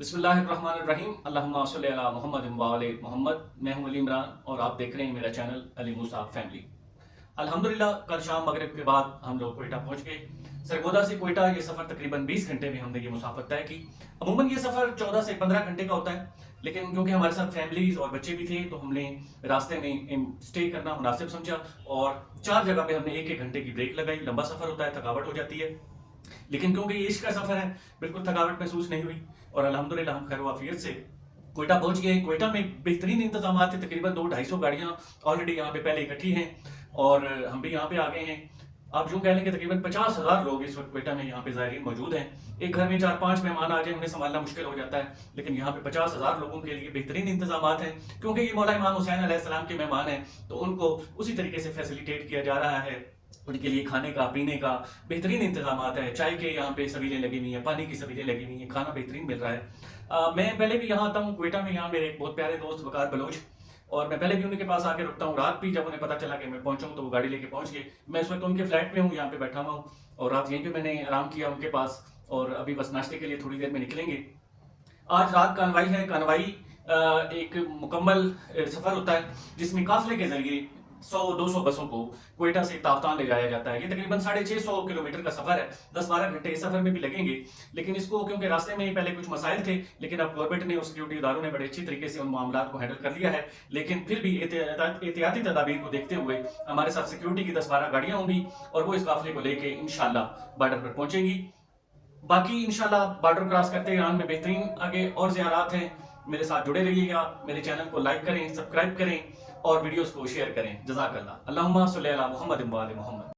बिस्मिल्लाहिर्रहमानिर्रहीम अल्लाहुम्मा सल्लि अला मुहम्मद व आले मोहम्मद। मैं हूं अली इमरान और आप देख रहे हैं मेरा चैनल अली मूसा फैमिली। अल्हम्दुलिल्लाह कल शाम मगरिब के बाद हम लोग कोयटा पहुंच गए। सरगोदा से कोयटा ये सफ़र तकरीबन 20 घंटे में हमने ये मुसाफत तय की। अमूमन ये सफ़र 14 से 15 घंटे का होता है, लेकिन क्योंकि हमारे साथ फैमिलीज और बच्चे भी थे तो हमने रास्ते में स्टे करना मुनासिब समझा और 4 जगह पे हमने 1-1 घंटे की ब्रेक लगाई। लंबा सफ़र होता है, थकावट हो जाती है, लेकिन क्योंकि ये इश्क का सफ़र है बिल्कुल थकावट महसूस नहीं हुई और अल्हम्दुलिल्लाह हम खैर वाफियत से कोयटा पहुंच गए। कोयटा में बेहतरीन इंतजाम थे, तकरीबन 200-250 गाड़ियाँ ऑलरेडी यहाँ पे पहले इकट्ठी हैं और हम भी यहाँ पे आ गए हैं। आप यूँ कह लें कि तकरीबन 50,000 लोग इस वक्त कोयटा में यहाँ पे ज़ायरीन मौजूद हैं। एक घर में 4-5 मेहमान आ जाए उन्हें संभालना मुश्किल हो जाता है, लेकिन यहाँ पे 50,000 लोगों के लिए बेहतरीन इंतजाम हैं। क्योंकि ये मौला इमाम हुसैन अलैहिस्सलाम के मेहमान हैं तो उनको उसी तरीके से फैसिलिटेट किया जा रहा है। उनके लिए खाने का पीने का बेहतरीन इंतजाम है। चाय के यहाँ पे सबीलें लगी हुई हैं, पानी की सबीलें लगी हुई हैं, खाना बेहतरीन मिल रहा है। मैं पहले भी यहाँ आता हूँ कोयटा में, यहाँ मेरे एक बहुत प्यारे दोस्त वकार बलोच, और मैं पहले भी उनके पास आके रुकता हूँ। रात भी जब उन्हें पता चला कि मैं पहुँचूँ तो वो गाड़ी लेके पहुँच गए। मैं इस वक्त उनके फ्लैट में हूँ, यहाँ पे बैठा हुआ हूँ और रात यहीं पे मैंने आराम किया उनके पास और अभी बस नाश्ते के लिए थोड़ी देर में निकलेंगे। आज रात कानवाई है। कानवाई एक मुकम्मल सफ़र होता है जिसमें काफिले के जरिए 100-200 बसों को कोयटा से ताफ्तान ले जाया जाता है। ये तकरीबन 650 किलोमीटर का सफ़र है। 10-12 घंटे इस सफ़र में भी लगेंगे, लेकिन इसको क्योंकि रास्ते में पहले कुछ मसाइल थे, लेकिन अब गवर्नमेंट ने और सिक्योरिटी इदारों ने बड़े अच्छी तरीके से उन मामलों को हैंडल कर लिया है। लेकिन फिर भी एहतियाती तदाबीर को देखते हुए हमारे साथ सिक्योरिटी की 10-12 गाड़ियाँ होंगी और वो इस काफिले को लेके इंशाल्लाह बॉर्डर पर पहुँचेंगी। बाकी इंशाल्लाह बॉर्डर क्रॉस करते ईरान में बेहतरीन आगे और ज़ियारात हैं। मेरे साथ जुड़े रहिएगा, मेरे चैनल को लाइक करें, सब्सक्राइब करें और वीडियोस को शेयर करें। जज़ाकल्लाह। अल्लाहुम्मा सल्लि अला मुहम्मद व आले मोहम्मद।